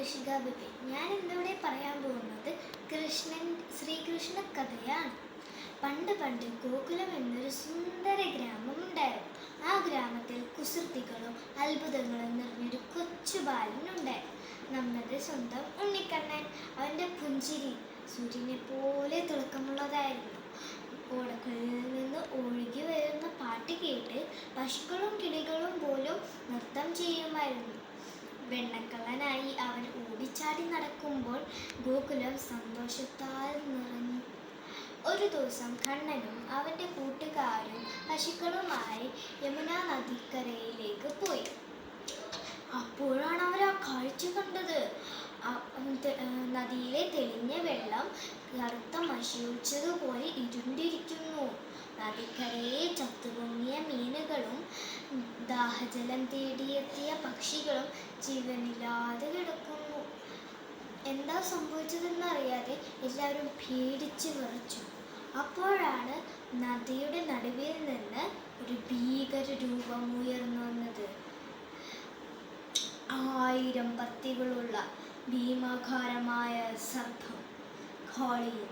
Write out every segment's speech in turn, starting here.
ഋഷിക ബിപിൻ. ഞാൻ ഇന്നിവിടെ പറയാൻ പോകുന്നത് ശ്രീകൃഷ്ണ കഥയാണ്. പണ്ട് പണ്ട് ഗോകുലം എന്നൊരു സുന്ദര ഗ്രാമം ഉണ്ടായിരുന്നു. ആ ഗ്രാമത്തിൽ കുസൃതികളും അത്ഭുതങ്ങളും നിറഞ്ഞൊരു കൊച്ചു ബാലനുണ്ടായിരുന്നു. നമ്മുടെ സ്വന്തം ഉണ്ണിക്കണ്ണൻ. അവൻ്റെ പുഞ്ചിരി സൂര്യനെ പോലെ തിളക്കമുള്ളതായിരുന്നു. ഓടക്കുഴലിൽ നിന്ന് ഒഴുകി വരുന്ന പാട്ട് കേട്ട് പശുക്കളും കിളികളും പോലും നൃത്തം ചെയ്യുമായിരുന്നു. വെണ്ണക്കള്ളനായി അവൻ ഓടിച്ചാടി നടക്കുമ്പോൾ ഗോകുലം സന്തോഷത്താൽ നിറഞ്ഞു. ഒരു ദിവസം കണ്ണനും അവൻ്റെ കൂട്ടുകാരും പശുക്കളുമായി യമുന നദിക്കരയിലേക്ക് പോയി. അപ്പോഴാണ് അവർ ആ കാഴ്ച കണ്ടത്. നദിയിലെ തെളിഞ്ഞ വെള്ളം കറുത്ത മഷിയൊഴിച്ചതുപോലെ ഇരുണ്ടിരിക്കുന്നു. നദിക്കരയെ ചത്തുപൊങ്ങിയ മീനുകളും ദാഹജലം തേടിയെത്തിയ പക്ഷികളും ജീവനില്ലാതെ കിടക്കുന്നു. എന്താ സംഭവിച്ചതെന്നറിയാതെ എല്ലാവരും പേടിച്ച് വിറച്ചു. അപ്പോഴാണ് നദിയുടെ നടുവിൽ നിന്ന് ഒരു ഭീകര രൂപം ഉയർന്നു വന്നത്. 1000 പത്തികളുള്ള ഭീമാകാരമായ സർപ്പം കാളിയൻ.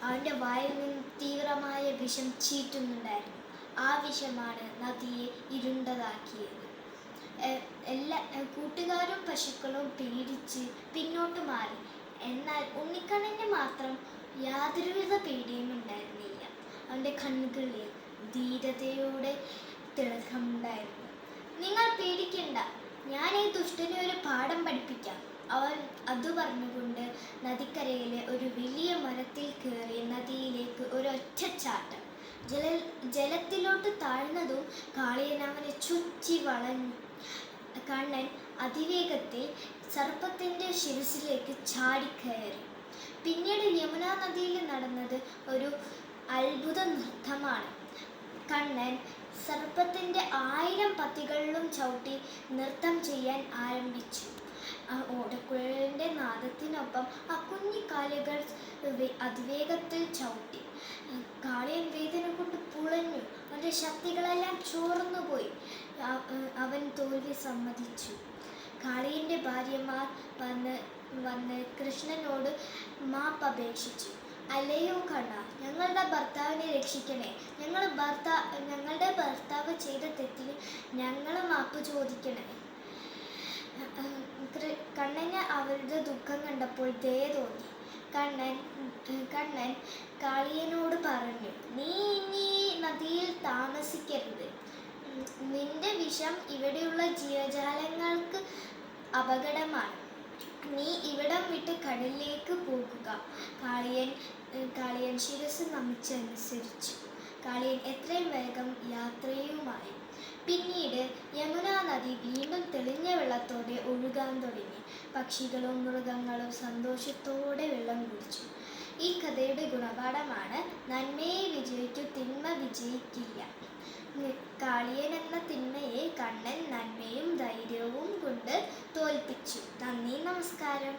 അവൻ്റെ വായിൽ നിന്ന് തീവ്രമായ വിഷം ചീറ്റുന്നുണ്ടായിരുന്നു. ആ വിഷമാണ് നദിയെ ഇരുണ്ടതാക്കിയത്. എല്ലാ കൂട്ടുകാരും പശുക്കളും പേടിച്ച് പിന്നോട്ട് മാറി. എന്നാൽ ഉണ്ണിക്കണ്ണന് മാത്രം യാതൊരുവിധ പേടിയും ഉണ്ടായിരുന്നില്ല. അവൻ്റെ കണ്ണുകളിൽ ധീരതയുടെ തിളക്കമുണ്ടായിരുന്നു. നിങ്ങൾ പേടിക്കണ്ട, ഞാൻ ഈ ദുഷ്ടനെ ഒരു പാഠം പഠിപ്പിക്കാം. അവൻ അത് പറഞ്ഞുകൊണ്ട് നദിക്കരയിലെ ഒരു വലിയ മരത്തിൽ കയറി നദിയിലേക്ക് ഒരൊറ്റച്ചാട്ടം. ജലത്തിലോട്ട് താഴ്ന്നതും കാളിയൻ അവനെ ചുറ്റി വളഞ്ഞു. കണ്ണൻ അതിവേഗത്തിൽ സർപ്പത്തിൻ്റെ ശിരസിലേക്ക് ചാടിക്കയറി. പിന്നീട് യമുന നദിയിൽ നടന്നത് ഒരു അത്ഭുത നൃത്തമാണ്. കണ്ണൻ സർപ്പത്തിൻ്റെ 1000 പത്തികളിലും ചവിട്ടി നൃത്തം ചെയ്യാൻ ആരംഭിച്ചു. ആ ഓടക്കുഴലിൻ്റെ നാദത്തിനൊപ്പം ആ കുഞ്ഞിക്കാലുകൾ അതിവേഗത്തിൽ ചവിട്ടി. കാളിയൻ വേദന കൊണ്ട് പുളഞ്ഞു. അവൻ്റെ ശക്തികളെല്ലാം ചോർന്നുപോയി. അവൻ തോൽവി സമ്മതിച്ചു. കാളിയൻ്റെ ഭാര്യമാർ വന്ന് കൃഷ്ണനോട് മാപ്പപേക്ഷിച്ചു. അല്ലയോ കണ്ണ, ഞങ്ങളുടെ ഭർത്താവിനെ രക്ഷിക്കണേ. ഞങ്ങളുടെ ഭർത്താവ് ചെയ്ത തെറ്റിന് ഞങ്ങൾ മാപ്പ് ചോദിക്കണേ. കണ്ണന് അവരുടെ ദുഃഖം കണ്ടപ്പോൾ ദയ തോന്നി. കണ്ണൻ കാളിയനോട് പറഞ്ഞു, നീ ഇനി നദിയിൽ താമസിക്കരുത്. നിന്റെ വിഷം ഇവിടെയുള്ള ജീവജാലങ്ങൾക്ക് അപകടമാണ്. നീ ഇവിടം വിട്ട് കടലിലേക്ക് പോകുക. കാളിയൻ ശിരസ് നമിച്ചനുസരിച്ചു. കാളിയൻ എത്രയും വേഗം യാത്രയുമായി. പിന്നീട് യമുന നദി വീണ്ടും തെളിഞ്ഞ വെള്ളത്തോടെ ഒഴുകാൻ തുടങ്ങി. പക്ഷികളും മൃഗങ്ങളും സന്തോഷത്തോടെ വെള്ളം കുടിച്ചു. ഈ കഥയുടെ ഗുണപാഠമാണ്: നന്മയെ വിജയിക്കൂ, തിന്മ വിജയിക്കില്ല. കാളിയൻ എന്ന തിന്മയെ കണ്ണൻ നന്മയും ധൈര്യവും കൊണ്ട് തോൽപ്പിച്ചു. നന്ദി, നമസ്കാരം.